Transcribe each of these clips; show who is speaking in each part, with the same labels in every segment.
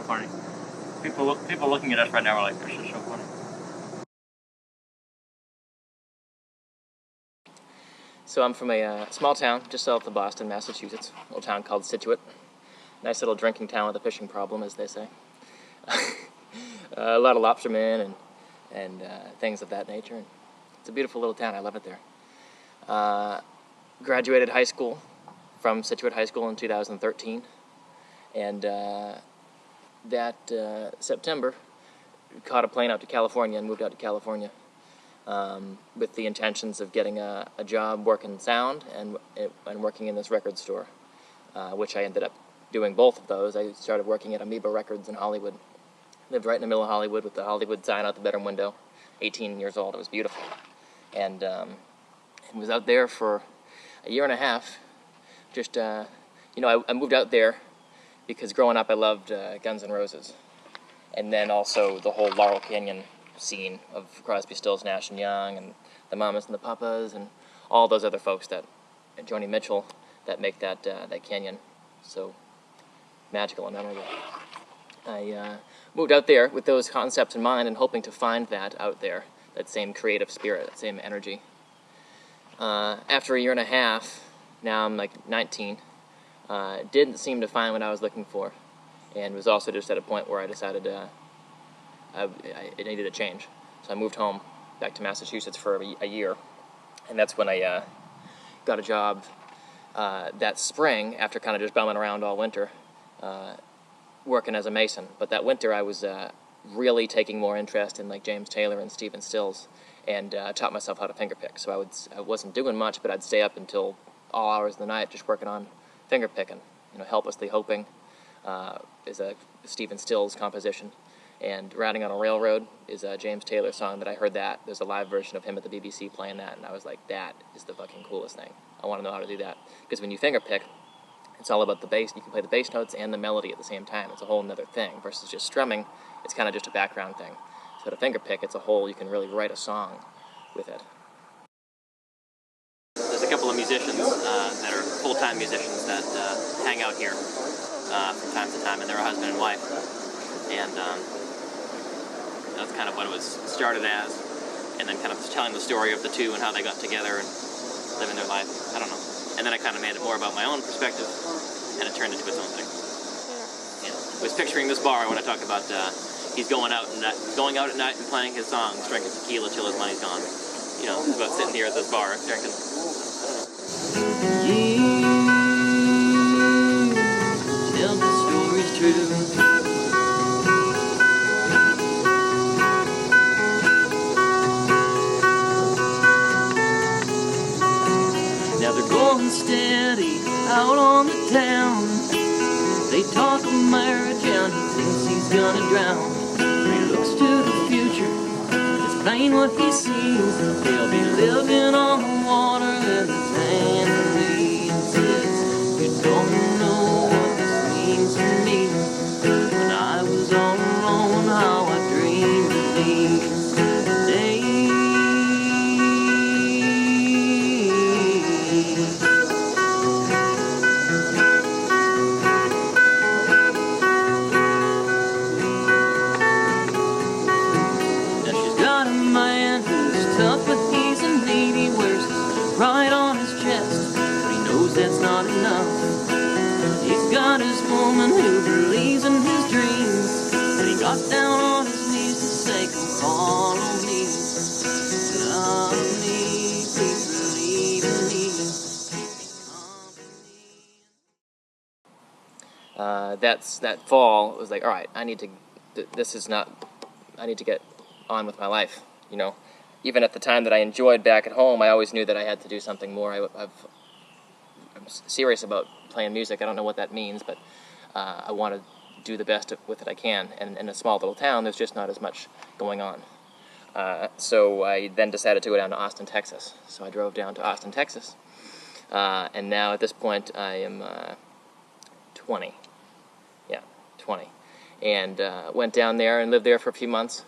Speaker 1: so funny. People looking at us right now are like, this is so funny.
Speaker 2: So I'm from a small town just south of Boston, Massachusetts, a little town called Scituate. Nice little drinking town with a fishing problem, as they say. A lot of lobstermen and things of that nature. And it's a beautiful little town. I love it there. Graduated high school from Scituate High School in 2013, and that September caught a plane out to California and moved out to California with the intentions of getting a job working sound and working in this record store, which I ended up doing both of those. I started working at Amoeba Records in Hollywood. Lived right in the middle of Hollywood with the Hollywood sign out the bedroom window. 18 years old. It was beautiful. And was out there for a year and a half. Just, I moved out there because growing up I loved Guns N' Roses. And then also the whole Laurel Canyon scene of Crosby, Stills, Nash & Young and the Mamas and the Papas and all those other folks and Joni Mitchell that make that canyon so magical and memorable. I moved out there with those concepts in mind and hoping to find that out there, that same creative spirit, that same energy. After a year and a half, now I'm like 19, didn't seem to find what I was looking for, and was also just at a point where I decided I needed a change. So I moved home back to Massachusetts for a year, and that's when I got a job that spring after kind of just bumming around all winter, working as a mason. But that winter I was really taking more interest in like James Taylor and Stephen Stills, and taught myself how to fingerpick. So I wasn't doing much, but I'd stay up until all hours of the night just working on fingerpicking. Helplessly Hoping is a Stephen Stills composition, and Riding on a Railroad is a James Taylor song that I heard that. There's a live version of him at the BBC playing that, and I was like, that is the fucking coolest thing. I want to know how to do that. Because when you fingerpick, it's all about the bass. You can play the bass notes and the melody at the same time. It's a whole other thing versus just strumming. It's kind of just a background thing. So to fingerpick, it's a whole, you can really write a song with it. There's a couple of musicians that are full-time musicians that hang out here from time to time, and they're a husband and wife. And that's kind of what it was started as, and then kind of telling the story of the two and how they got together and living their life. I don't know. And then I kind of made it more about my own perspective, and it turned into its own thing. Yeah. I was picturing this bar when I talk about he's going out at night and playing his songs, drinking tequila till his money's gone. It's about sitting here at this bar drinking. You tell the story's true. Now they're going steady out on the town. They talk of marriage and he thinks he's gonna drown. He looks to the future, it's plain what he sees. They'll be living on the water and the tannery says, you don't know what this means to me. When I was all alone, how I dreamed of these days. Right on his chest, but he knows that's not enough. He's got his woman who believes in his dreams, and he got down on his knees to say, come follow me, love me, please believe in me, keep me company. That fall, it was like, all right, I need to get on with my life, Even at the time that I enjoyed back at home, I always knew that I had to do something more. I'm serious about playing music. I don't know what that means, but I want to do the best with it I can. And in a small little town, there's just not as much going on. So I then decided to go down to Austin, Texas. So I drove down to Austin, Texas. And now at this point, I am 20. Yeah, 20. And went down there and lived there for a few months.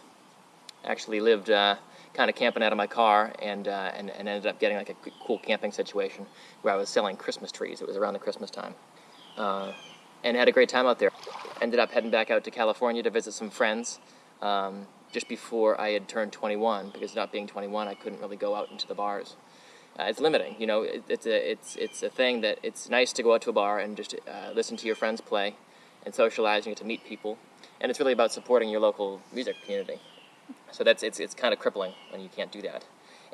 Speaker 2: Actually lived kind of camping out of my car, and ended up getting like a cool camping situation where I was selling Christmas trees. It was around the Christmas time. and had a great time out there. Ended up heading back out to California to visit some friends just before I had turned 21, because not being 21, I couldn't really go out into the bars. It's limiting, you know. It's a thing that it's nice to go out to a bar and just listen to your friends play and socialize and get to meet people, and it's really about supporting your local music community. So it's kind of crippling when you can't do that.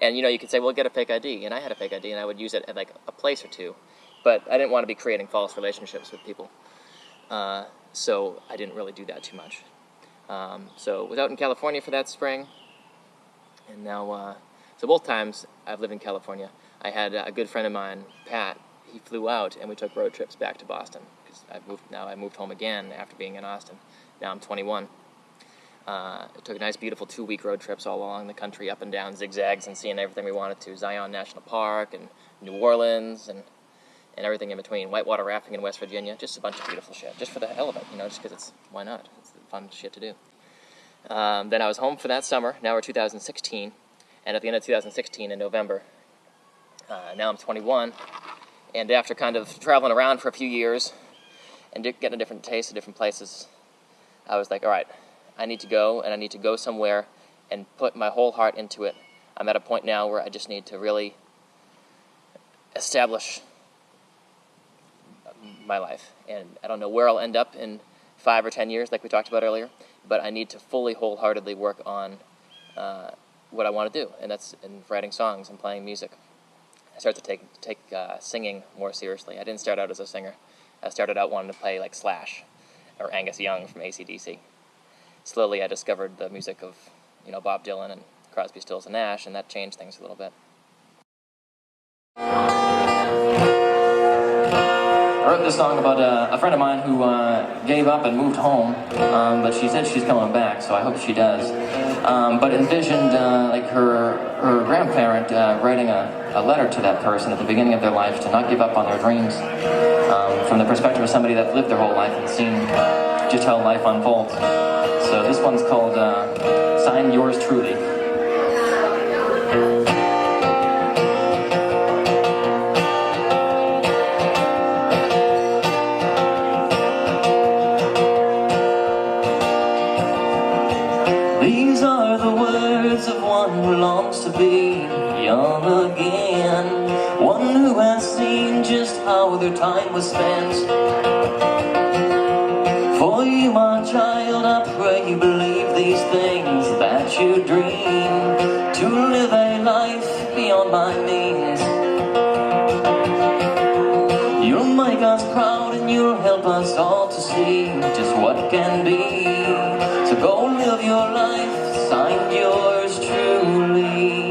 Speaker 2: And, you know, you could say, well, get a fake ID, and I had a fake ID, and I would use it at, like, a place or two, but I didn't want to be creating false relationships with people, so I didn't really do that too much. So I was out in California for that spring, and now, so both times I've lived in California, I had a good friend of mine, Pat. He flew out, and we took road trips back to Boston, because I moved home again after being in Austin. Now I'm 21. Took nice, beautiful 2-week road trips all along the country, up and down zigzags, and seeing everything we wanted to. Zion National Park, and New Orleans, and everything in between. Whitewater rafting in West Virginia, just a bunch of beautiful shit, just for the hell of it, you know, just because why not? It's fun shit to do. Then I was home for that summer. Now we're 2016, and at the end of 2016 in November, now I'm 21, and after kind of traveling around for a few years and getting a different taste of different places, I was like, all right, I need to go, and I need to go somewhere and put my whole heart into it. I'm at a point now where I just need to really establish my life, and I don't know where I'll end up in 5 or 10 years, like we talked about earlier, but I need to fully, wholeheartedly work on what I want to do, and that's in writing songs and playing music. I started to take singing more seriously. I didn't start out as a singer. I started out wanting to play like Slash or Angus Young from AC/DC. Slowly I discovered the music of, you know, Bob Dylan and Crosby, Stills and Nash, and that changed things a little bit. I wrote this song about a friend of mine who gave up and moved home, but she said she's coming back, so I hope she does. But envisioned like her grandparent writing a letter to that person at the beginning of their life to not give up on their dreams, from the perspective of somebody that's lived their whole life and seen just how life unfolds. So this one's called Sign Yours Truly. These are the words of one who longs to be young again, one who has seen just how their time was spent. For you, my child, I pray you believe these things that you dream, to live a life beyond my means. You'll make us proud and you'll help us all to see just what can be. So go live your life, sign yours truly.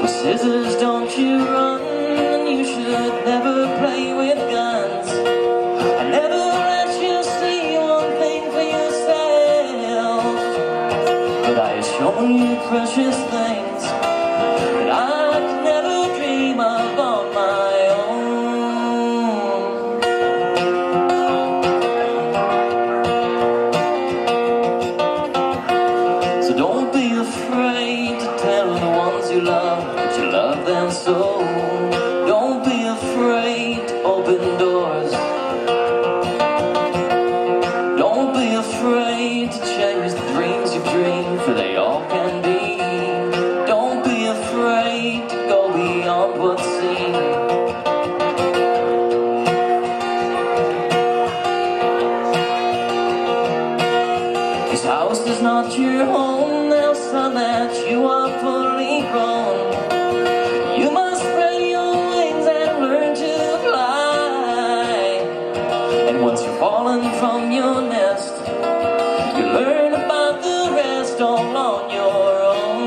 Speaker 2: With scissors don't you run, and you should never play with guns. I never let you see one thing for yourself, but I have shown you precious things that I could never dream of on my own. So don't be afraid to tell the ones you love that you love them so. Don't be afraid to open doors. Don't be afraid to chase the dreams you dream, for they all can be. Don't be afraid to go beyond what's seen. This house is not your home, now son, that you are fully grown. You must spread your wings and learn to fly. And once you've fallen from your nest, you learn about the rest all on your own.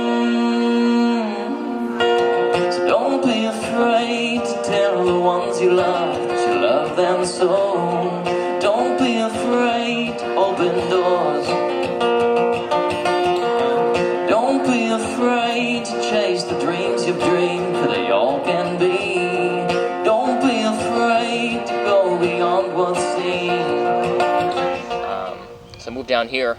Speaker 2: So don't be afraid to tell the ones you love that you love them so. Don't be afraid to open doors. Don't be afraid to chase the dreams you've dreamed, for they all can be. Don't be afraid to go beyond what's seen. So I moved down here.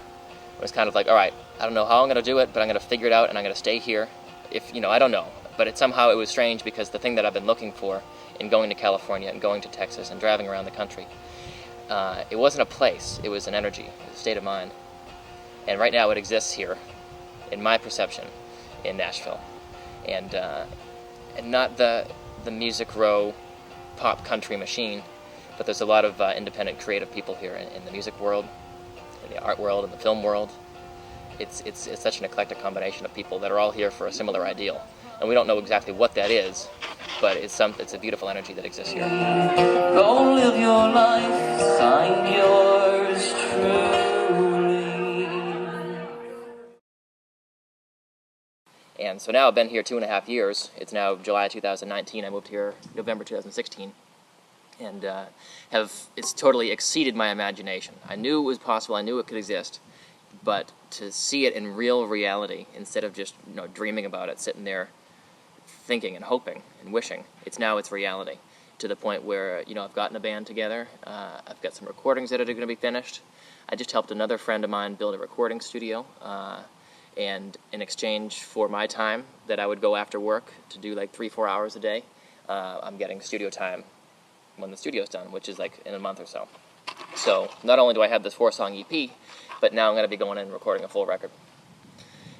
Speaker 2: It was kind of like, all right, I don't know how I'm going to do it, but I'm going to figure it out, and I'm going to stay here. If, you know, I don't know. But somehow it was strange because the thing that I've been looking for in going to California and going to Texas and driving around the country, it wasn't a place, it was an energy, it was a state of mind. And right now it exists here, in my perception, in Nashville. And not the Music Row pop country machine, but there's a lot of independent creative people here in the music world, in the art world, in the film world. It's such an eclectic combination of people that are all here for a similar ideal. And we don't know exactly what that is, but it's a beautiful energy that exists here.
Speaker 3: Go live your life, find yours truly.
Speaker 2: And so now I've been here 2.5 years. It's now July 2019. I moved here November 2016. And it's totally exceeded my imagination. I knew it was possible, I knew it could exist, but to see it in real reality, instead of just dreaming about it, sitting there thinking and hoping and wishing, it's reality, to the point where I've gotten a band together, I've got some recordings that are going to be finished. I just helped another friend of mine build a recording studio, and in exchange for my time that I would go after work to do like 3-4 hours a day, I'm getting studio time when the studio's done, which is like in a month or so. So not only do I have this 4-song EP, but now I'm going to be going in and recording a full record.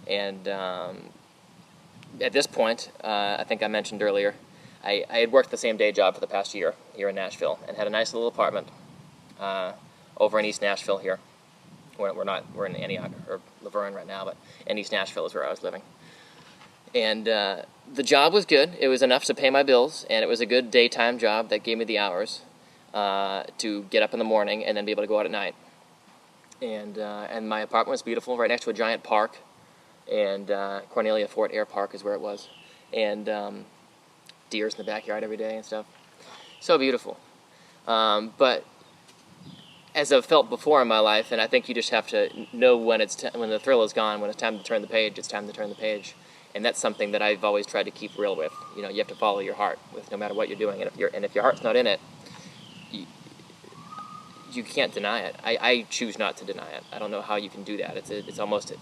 Speaker 2: And at this point, I think I mentioned earlier, I had worked the same day job for the past year here in Nashville, and had a nice little apartment over in East Nashville here. We're in Antioch, or Laverne right now, but in East Nashville is where I was living. And the job was good. It was enough to pay my bills, and it was a good daytime job that gave me the hours to get up in the morning and then be able to go out at night. And my apartment was beautiful, right next to a giant park, and Cornelia Fort Air Park is where it was, and deers in the backyard every day and stuff. So beautiful. But as I've felt before in my life, and I think you just have to know when when the thrill is gone, when it's time to turn the page, it's time to turn the page. And that's something that I've always tried to keep real with. You have to follow your heart with no matter what you're doing. And if your heart's not in it, you can't deny it. I choose not to deny it. I don't know how you can do that. It's almost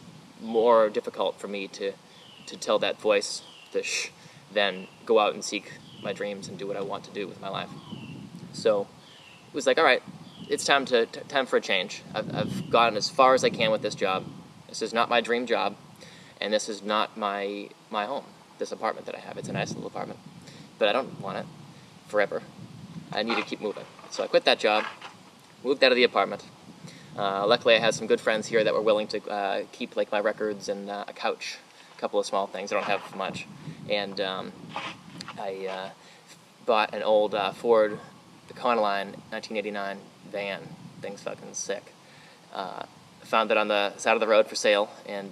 Speaker 2: more difficult for me to tell that voice to shh than go out and seek my dreams and do what I want to do with my life. So it was like, all right, it's time for a change. I've gotten as far as I can with this job. This is not my dream job, and this is not my home, this apartment that I have. It's a nice little apartment, but I don't want it forever. I need to keep moving. So I quit that job, moved out of the apartment. Luckily, I had some good friends here that were willing to keep like my records and a couch, a couple of small things. I don't have much. And I bought an old Ford Econoline 1989 van. Thing's fucking sick. Found it on the side of the road for sale, and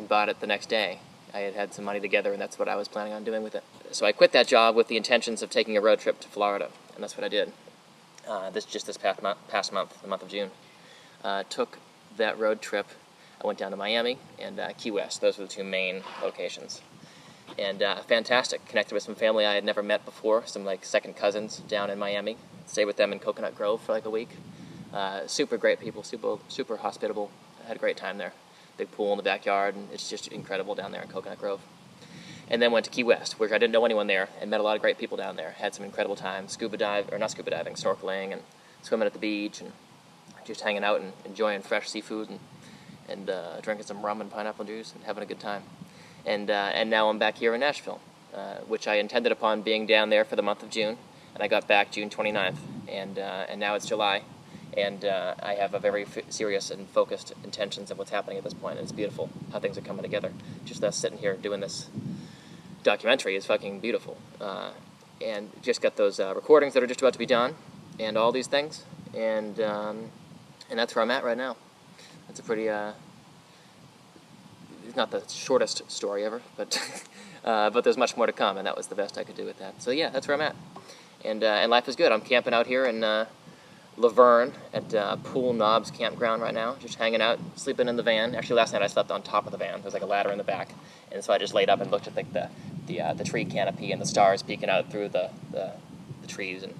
Speaker 2: bought it the next day. I had some money together, and that's what I was planning on doing with it. So I quit that job with the intentions of taking a road trip to Florida, and that's what I did. This past month, the month of June. Took that road trip. I went down to Miami and Key West. Those were the two main locations. And fantastic. Connected with some family I had never met before, some like second cousins down in Miami. Stayed with them in Coconut Grove for like a week. Super great people, super hospitable. I had a great time there. Big pool in the backyard, and it's just incredible down there in Coconut Grove. And then went to Key West, where I didn't know anyone there, and met a lot of great people down there. Had some incredible time, snorkeling, and swimming at the beach, and just hanging out and enjoying fresh seafood, and drinking some rum and pineapple juice, and having a good time. And now I'm back here in Nashville, which I intended upon being down there for the month of June, and I got back June 29th, and now it's July. And I have a very serious and focused intentions of what's happening at this point. And it's beautiful how things are coming together. Just us sitting here doing this documentary is fucking beautiful. And just got those recordings that are just about to be done, and all these things. And that's where I'm at right now. It's a pretty, it's not the shortest story ever, but but there's much more to come, and that was the best I could do with that. So yeah, that's where I'm at. And life is good. I'm camping out here in Laverne at Pool Knobs Campground right now, just hanging out, sleeping in the van. Actually, last night I slept on top of the van. There's like a ladder in the back, and so I just laid up and looked at like the tree canopy and the stars peeking out through the trees, and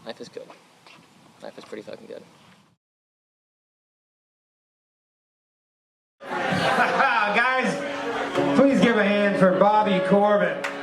Speaker 2: life is good. Life is pretty fucking good.
Speaker 4: Guys, please give a hand for Bobby Corbin.